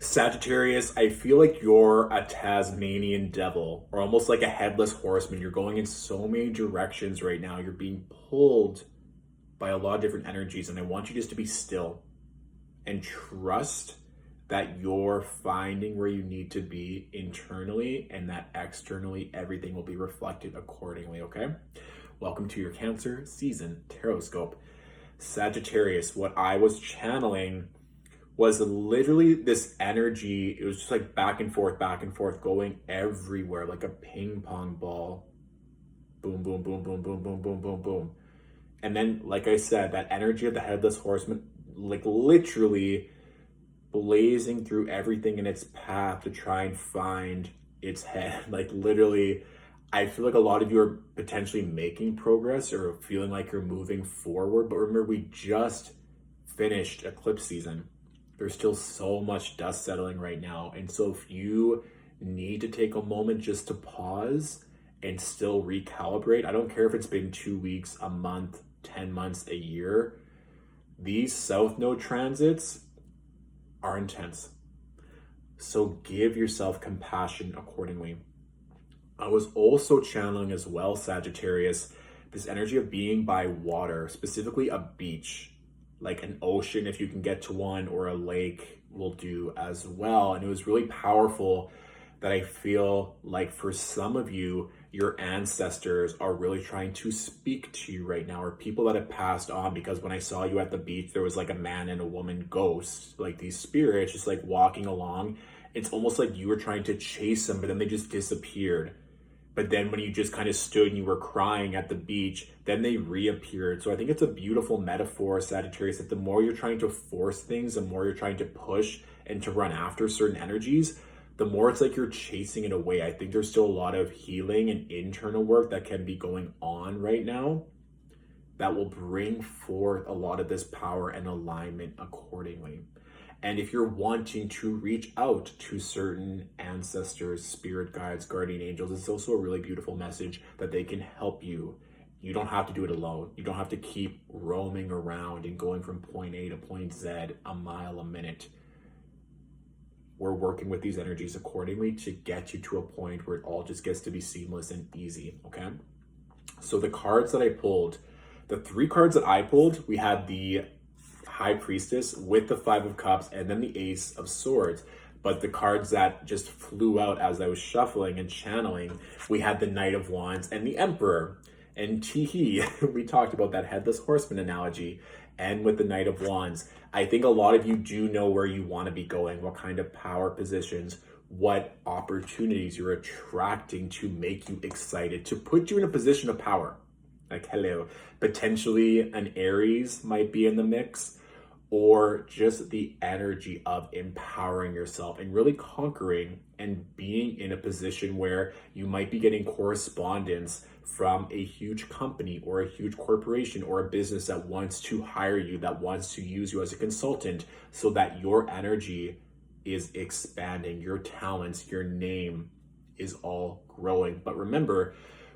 Sagittarius, I feel like you're a Tasmanian devil or almost like a headless horseman. You're going in so many directions right now. You're being pulled by a lot of different energies, and I want you just to be still and trust that you're finding where you need to be internally and that externally everything will be reflected accordingly, okay? Welcome to your Cancer season Tarotscope. Sagittarius, what I was channeling was literally this energy. It was just like back and forth, going everywhere like a ping pong ball. Boom, boom, boom, boom, boom, boom, boom, boom, boom. And then, like I said, that energy of the headless horseman, like literally blazing through everything in its path to try and find its head. Like literally, I feel like a lot of you are potentially making progress or feeling like you're moving forward. But remember, we just finished eclipse season. There's still so much dust settling right now. And so if you need to take a moment just to pause and still recalibrate, I don't care if it's been 2 weeks, a month, 10 months, a year, these South Node transits are intense. So give yourself compassion accordingly. I was also channeling as well, Sagittarius, this energy of being by water, specifically a beach, like an ocean if you can get to one, or a lake will do as well. And it was really powerful that I feel like for some of you, your ancestors are really trying to speak to you right now, or people that have passed on, because when I saw you at the beach, there was like a man and a woman ghost, like these spirits just like walking along. It's almost like you were trying to chase them, but then they just disappeared. But then when you just kind of stood and you were crying at the beach, then they reappeared. So I think it's a beautiful metaphor, Sagittarius, that the more you're trying to force things, the more you're trying to push and to run after certain energies, the more it's like you're chasing it away. I think there's still a lot of healing and internal work that can be going on right now that will bring forth a lot of this power and alignment accordingly. And if you're wanting to reach out to certain ancestors, spirit guides, guardian angels, it's also a really beautiful message that they can help you. You don't have to do it alone. You don't have to keep roaming around and going from point A to point Z a mile a minute. We're working with these energies accordingly to get you to a point where it all just gets to be seamless and easy, okay? So the cards that I pulled, the 3 cards that I pulled, we had the High Priestess with the 5 of Cups and then the Ace of Swords. But the cards that just flew out as I was shuffling and channeling, we had the Knight of Wands and the Emperor. And teehee, we talked about that headless horseman analogy. And with the Knight of Wands, I think a lot of you do know where you want to be going, what kind of power positions, what opportunities you're attracting to make you excited, to put you in a position of power. Like, hello, potentially an Aries might be in the mix, or just the energy of empowering yourself and really conquering and being in a position where you might be getting correspondence from a huge company or a huge corporation or a business that wants to hire you, that wants to use you as a consultant, so that your energy is expanding, your talents, your name is all growing. But remember,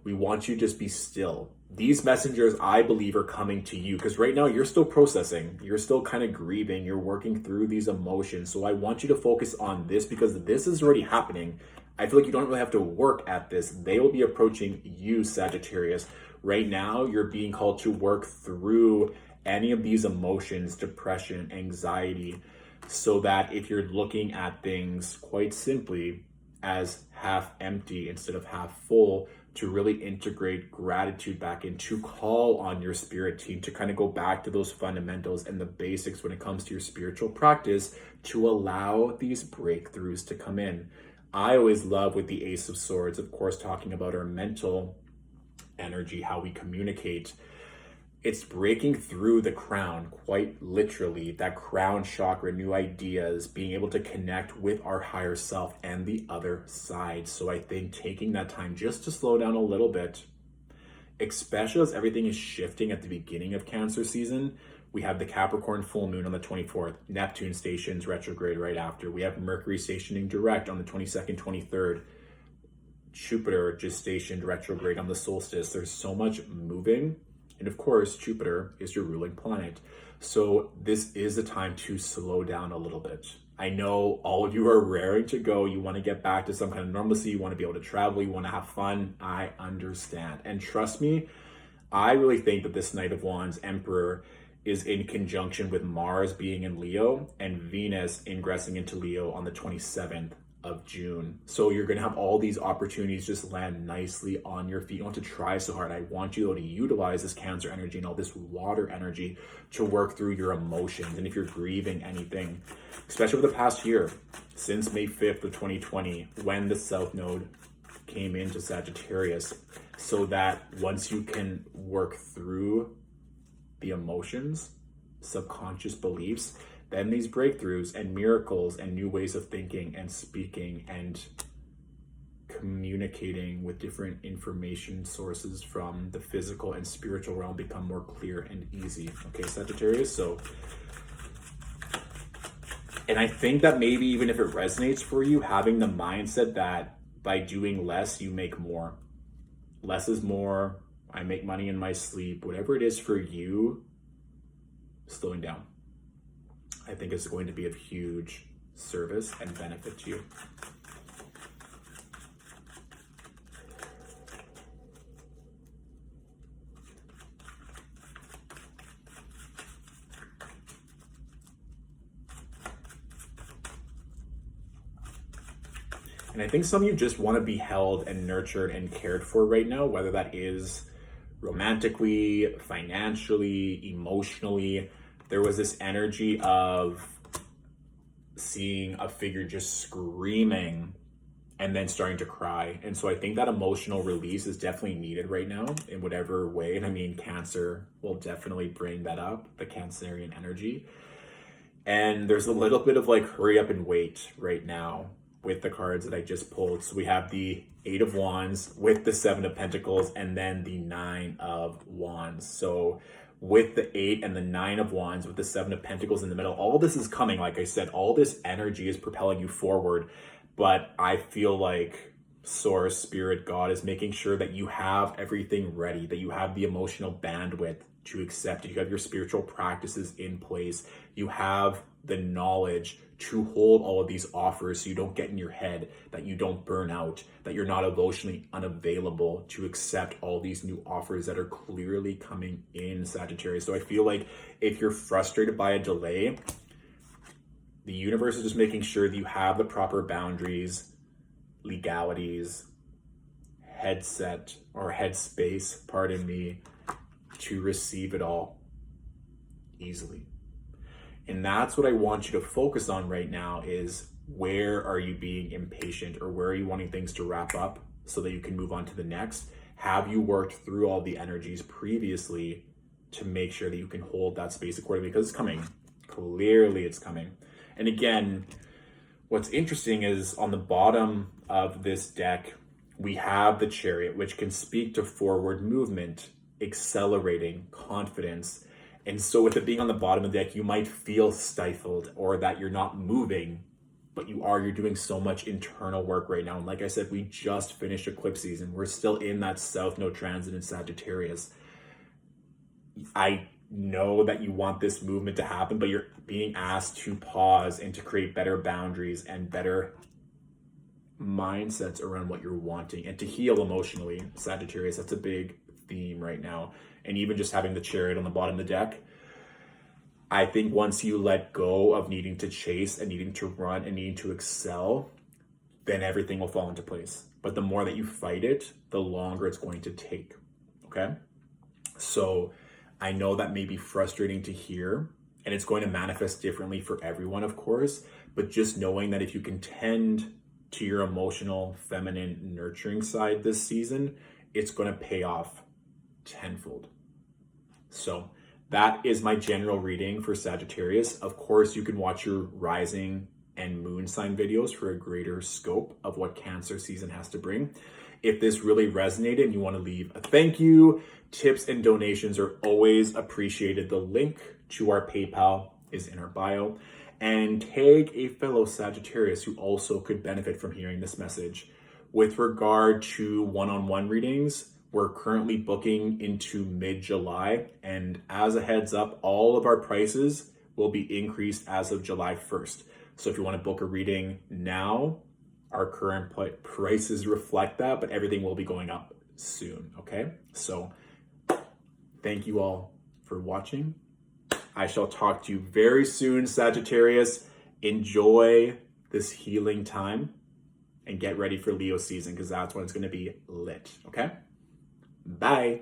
we want you to just be still. These messengers, I believe, are coming to you because right now you're still processing. You're still kind of grieving. You're working through these emotions. So I want you to focus on this because this is already happening. I feel like you don't really have to work at this. They will be approaching you, Sagittarius. Right now, you're being called to work through any of these emotions, depression, anxiety, so that if you're looking at things quite simply as half empty instead of half full, to really integrate gratitude back in, to call on your spirit team, to kind of go back to those fundamentals and the basics when it comes to your spiritual practice, to allow these breakthroughs to come in. I always love with the Ace of Swords, of course, talking about our mental energy, how we communicate. It's breaking through the crown, quite literally, that crown chakra, new ideas, being able to connect with our higher self and the other side. So I think taking that time just to slow down a little bit, especially as everything is shifting at the beginning of Cancer season. We have the Capricorn full moon on the 24th, Neptune stations retrograde right after. We have Mercury stationing direct on the 22nd, 23rd. Jupiter just stationed retrograde on the solstice. There's so much moving. And of course, Jupiter is your ruling planet. So this is the time to slow down a little bit. I know all of you are raring to go. You want to get back to some kind of normalcy. You want to be able to travel. You want to have fun. I understand. And trust me, I really think that this Knight of Wands Emperor is in conjunction with Mars being in Leo and Venus ingressing into Leo on the 27th of June. So you're going to have all these opportunities just land nicely on your feet. You don't have to try so hard. I want you to utilize this Cancer energy and all this water energy to work through your emotions. And if you're grieving anything, especially over the past year, since May 5th of 2020, when the South Node came into Sagittarius, so that once you can work through the emotions, subconscious beliefs, then these breakthroughs and miracles and new ways of thinking and speaking and communicating with different information sources from the physical and spiritual realm become more clear and easy. Okay, Sagittarius? So, and I think that maybe even if it resonates for you, having the mindset that by doing less, you make more. Less is more. I make money in my sleep. Whatever it is for you, slowing down, I think it's going to be of huge service and benefit to you. And I think some of you just want to be held and nurtured and cared for right now, whether that is romantically, financially, emotionally. There was this energy of seeing a figure just screaming and then starting to cry. And so I think that emotional release is definitely needed right now in whatever way. And I mean, Cancer will definitely bring that up, the Cancerian energy. And there's a little bit of like hurry up and wait right now with the cards that I just pulled. So we have the 8 of Wands with the 7 of Pentacles and then the 9 of Wands. So with the 8 and the 9 of Wands, with the 7 of Pentacles in the middle, all this is coming. Like I said, all this energy is propelling you forward. But I feel like Source, Spirit, God is making sure that you have everything ready, that you have the emotional bandwidth to accept it. You have your spiritual practices in place. You have the knowledge to hold all of these offers so you don't get in your head, that you don't burn out, that you're not emotionally unavailable to accept all these new offers that are clearly coming in, Sagittarius. So I feel like if you're frustrated by a delay, the universe is just making sure that you have the proper boundaries, legalities, headspace, pardon me, to receive it all easily. And that's what I want you to focus on right now is where are you being impatient or where are you wanting things to wrap up so that you can move on to the next? Have you worked through all the energies previously to make sure that you can hold that space accordingly? Because it's coming. Clearly it's coming. And again, what's interesting is on the bottom of this deck, we have the Chariot, which can speak to forward movement, accelerating, confidence. And so with it being on the bottom of the deck, you might feel stifled or that you're not moving, but you're doing so much internal work right now. And like I said, we just finished eclipse season. We're still in that South Node transit in Sagittarius. I know that you want this movement to happen, but you're being asked to pause and to create better boundaries and better mindsets around what you're wanting and to heal emotionally, Sagittarius. That's a big theme right now. And even just having the Chariot on the bottom of the deck, I think once you let go of needing to chase and needing to run and needing to excel, then everything will fall into place. But the more that you fight it, the longer it's going to take, okay? So I know that may be frustrating to hear, and it's going to manifest differently for everyone, of course, but just knowing that if you can tend to your emotional, feminine, nurturing side this season, it's going to pay off tenfold. So that is my general reading for Sagittarius. Of course, you can watch your rising and moon sign videos for a greater scope of what Cancer season has to bring. If this really resonated and you want to leave a thank you, tips and donations are always appreciated. The link to our PayPal is in our bio. And tag a fellow Sagittarius who also could benefit from hearing this message. With regard to one-on-one readings, we're currently booking into mid-July. And as a heads up, all of our prices will be increased as of July 1st. So if you want to book a reading now, our current prices reflect that, but everything will be going up soon, okay? So thank you all for watching. I shall talk to you very soon, Sagittarius. Enjoy this healing time and get ready for Leo season, because that's when it's going to be lit, okay? Bye.